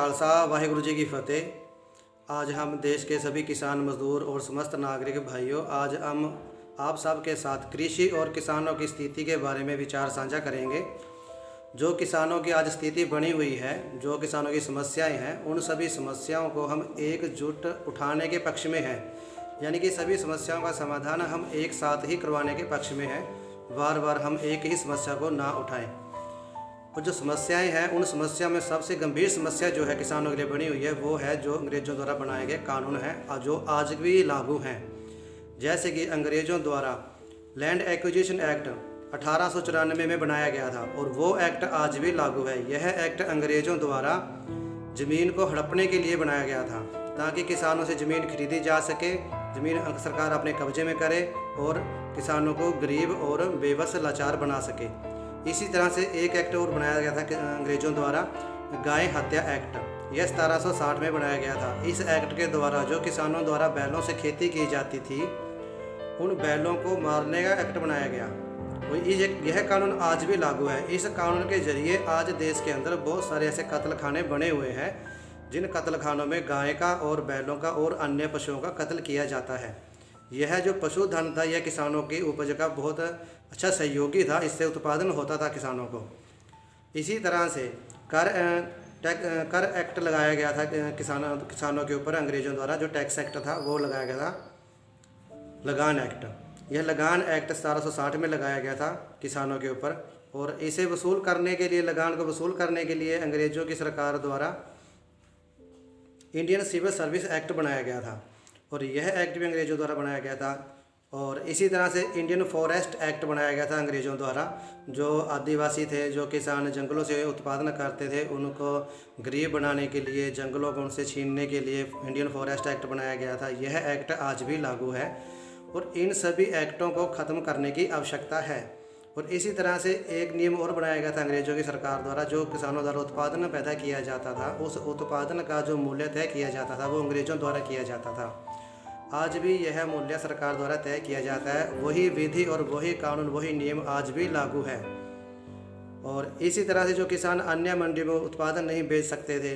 खालसा वाहिगुरु जी की फतेह। आज हम देश के सभी किसान मजदूर और समस्त नागरिक भाइयों, आज हम आप सब के साथ कृषि और किसानों की स्थिति के बारे में विचार साझा करेंगे। जो किसानों की आज स्थिति बनी हुई है, जो किसानों की समस्याएं हैं, उन सभी समस्याओं को हम एकजुट उठाने के पक्ष में हैं, यानी कि सभी समस्याओं का समाधान हम एक साथ ही करवाने के पक्ष में हैं। बार बार हम एक ही समस्या को ना उठाएं। और जो समस्याएं हैं, उन समस्याओं में सबसे गंभीर समस्या जो है किसानों के लिए बनी हुई है, वो है जो अंग्रेज़ों द्वारा बनाए गए कानून हैं जो आज भी लागू हैं। जैसे कि अंग्रेज़ों द्वारा लैंड एक्विजिशन एक्ट 1894 में बनाया गया था और वो एक्ट आज भी लागू है। यह एक्ट अंग्रेज़ों द्वारा ज़मीन को हड़पने के लिए बनाया गया था, ताकि किसानों से ज़मीन खरीदी जा सके, ज़मीन सरकार अपने कब्जे में करे और किसानों को गरीब और बेबस लाचार बना सके। इसी तरह से एक एक्ट और बनाया गया था अंग्रेज़ों द्वारा, गाय हत्या एक्ट। यह 1760 में बनाया गया था। इस एक्ट के द्वारा जो किसानों द्वारा बैलों से खेती की जाती थी, उन बैलों को मारने का एक्ट बनाया गया। यह कानून आज भी लागू है। इस कानून के जरिए आज देश के अंदर बहुत सारे ऐसे कत्ल खाने बने हुए हैं, जिन कत्ल खानों में गाय का और बैलों का और अन्य पशुओं का कत्ल किया जाता है। यह जो पशुधन था, यह किसानों की उपज का बहुत अच्छा सहयोगी था, इससे उत्पादन होता था किसानों को। इसी तरह से कर एक्ट लगाया गया था किसानों के ऊपर अंग्रेज़ों द्वारा। जो टैक्स एक्ट था वो लगाया गया था लगान एक्ट। यह लगान एक्ट 1760 में लगाया गया था किसानों के ऊपर, और इसे वसूल करने के लिए, लगान को वसूल करने के लिए अंग्रेज़ों की सरकार द्वारा इंडियन सिविल सर्विस एक्ट बनाया गया था, और यह एक्ट भी अंग्रेज़ों द्वारा बनाया गया था। और इसी तरह से इंडियन फॉरेस्ट एक्ट बनाया गया था अंग्रेज़ों द्वारा। जो आदिवासी थे, जो किसान जंगलों से उत्पादन करते थे, उनको गरीब बनाने के लिए, जंगलों को उनसे छीनने के लिए इंडियन फॉरेस्ट एक्ट बनाया गया था। यह एक्ट आज भी लागू है और इन सभी एक्टों को ख़त्म करने की आवश्यकता है। और इसी तरह से एक नियम और बनाया गया था अंग्रेज़ों की सरकार द्वारा। जो किसानों द्वारा उत्पादन पैदा किया जाता था, उस उत्पादन का जो मूल्य तय किया जाता था, वो अंग्रेज़ों द्वारा किया जाता था। आज भी यह मूल्य सरकार द्वारा तय किया जाता है। वही विधि और वही कानून, वही नियम आज भी लागू है। और इसी तरह से जो किसान अन्य मंडी में उत्पादन नहीं बेच सकते थे,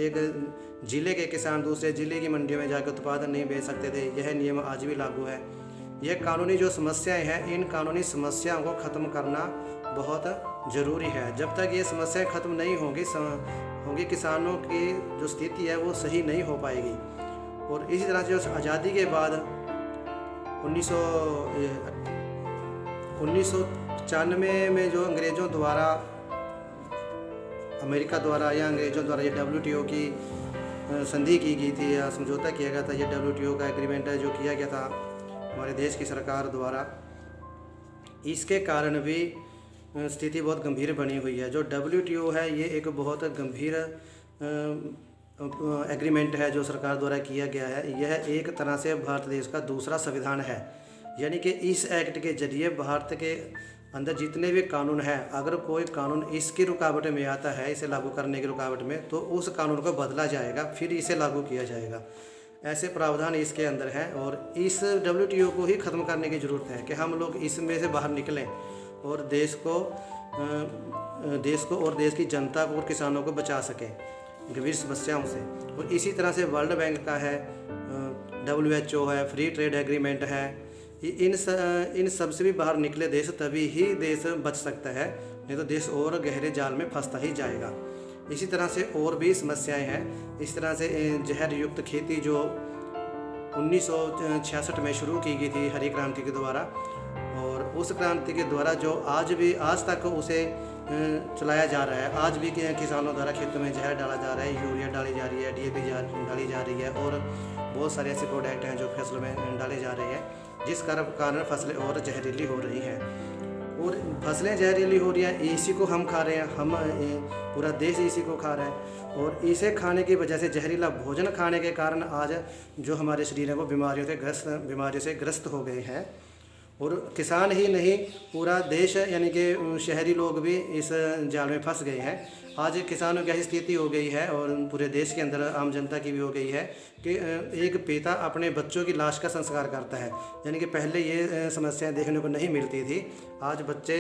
एक ज़िले के किसान दूसरे ज़िले की मंडी में जाकर उत्पादन नहीं बेच सकते थे, यह नियम आज भी लागू है। यह कानूनी जो समस्याएं हैं, इन कानूनी समस्याओं को ख़त्म करना बहुत ज़रूरी है। जब तक ये समस्याएं ख़त्म नहीं होंगी, किसानों की जो स्थिति है वो सही नहीं हो पाएगी। और इसी तरह से जो आज़ादी के बाद 1995 में जो अंग्रेज़ों द्वारा, अमेरिका द्वारा या अंग्रेज़ों द्वारा ये WTO की संधि की गई थी या समझौता किया गया था, ये WTO का एग्रीमेंट है जो किया गया था हमारे देश की सरकार द्वारा, इसके कारण भी स्थिति बहुत गंभीर बनी हुई है। जो WTO है, ये एक बहुत गंभीर एग्रीमेंट है जो सरकार द्वारा किया गया है। यह एक तरह से भारत देश का दूसरा संविधान है, यानी कि इस एक्ट के जरिए भारत के अंदर जितने भी कानून हैं, अगर कोई कानून इसकी रुकावट में आता है, इसे लागू करने की रुकावट में, तो उस कानून को बदला जाएगा, फिर इसे लागू किया जाएगा। ऐसे प्रावधान इसके अंदर हैं और इस WTO को ही ख़त्म करने की ज़रूरत है कि हम लोग इसमें से बाहर निकलें और देश को और देश की जनता को और किसानों को बचा सकें गंभीर समस्याओं से। और इसी तरह से वर्ल्ड बैंक का है, WHO है, फ्री ट्रेड एग्रीमेंट है, इन सब से भी बाहर निकले देश, तभी ही देश बच सकता है, नहीं तो देश और गहरे जाल में फंसता ही जाएगा। इसी तरह से और भी समस्याएं हैं। इस तरह से जहर युक्त खेती जो 1966 में शुरू की गई थी हरी क्रांति के द्वारा, और उस क्रांति के द्वारा जो आज तक उसे चलाया जा रहा है। आज भी किसानों द्वारा खेतों में जहर डाला जा रहा है, यूरिया डाली जा रही है, DAP डाली जा रही है, और बहुत सारे ऐसे प्रोडक्ट हैं जो फसल में डाले जा रहे हैं, जिस कारण फसलें और जहरीली हो रही हैं। और फसलें जहरीली हो रही हैं, इसी को हम खा रहे हैं, हम पूरा देश इसी को खा रहा है। और इसे खाने की वजह से, जहरीला भोजन खाने के कारण आज जो हमारे शरीर है वो बीमारियों से ग्रस्त हो गए हैं। और किसान ही नहीं, पूरा देश यानी कि शहरी लोग भी इस जाल में फंस गए हैं। आज किसानों की ऐसी स्थिति हो गई है और पूरे देश के अंदर आम जनता की भी हो गई है कि एक पिता अपने बच्चों की लाश का संस्कार करता है। यानी कि पहले ये समस्याएं देखने को नहीं मिलती थी। आज बच्चे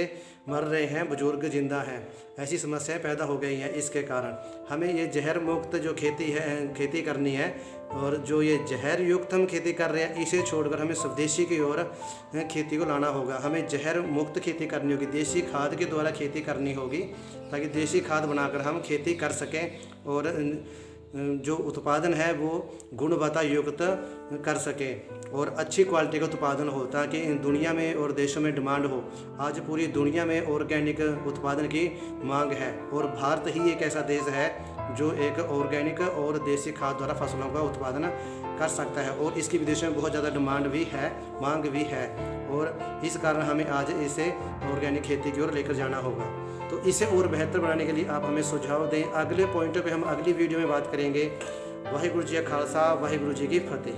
मर रहे हैं, बुजुर्ग जिंदा हैं, ऐसी समस्याएं पैदा हो गई हैं। इसके कारण हमें ये जहर मुक्त जो खेती करनी है, और जो ये जहर युक्त हम खेती कर रहे हैं इसे छोड़कर हमें स्वदेशी की ओर खेती को लाना होगा। हमें जहर मुक्त खेती करनी होगी, देसी खाद के द्वारा खेती करनी होगी, ताकि देसी खाद बनाकर हम खेती कर सकें और जो उत्पादन है वो गुणवत्ता युक्त कर सकें और अच्छी क्वालिटी का उत्पादन हो, ताकि दुनिया में और देशों में डिमांड हो। आज पूरी दुनिया में ऑर्गेनिक उत्पादन की मांग है और भारत ही एक ऐसा देश है जो एक ऑर्गेनिक और देसी खाद द्वारा फसलों का उत्पादन कर सकता है और इसकी विदेशों में बहुत ज़्यादा डिमांड भी है, मांग भी है, और इस कारण हमें आज इसे ऑर्गेनिक खेती की ओर लेकर जाना होगा। तो इसे और बेहतर बनाने के लिए आप हमें सुझाव दें। अगले पॉइंटों पे हम अगली वीडियो में बात करेंगे। वाहिगुरु जी का खालसा, वाहिगुरु जी की फतेह।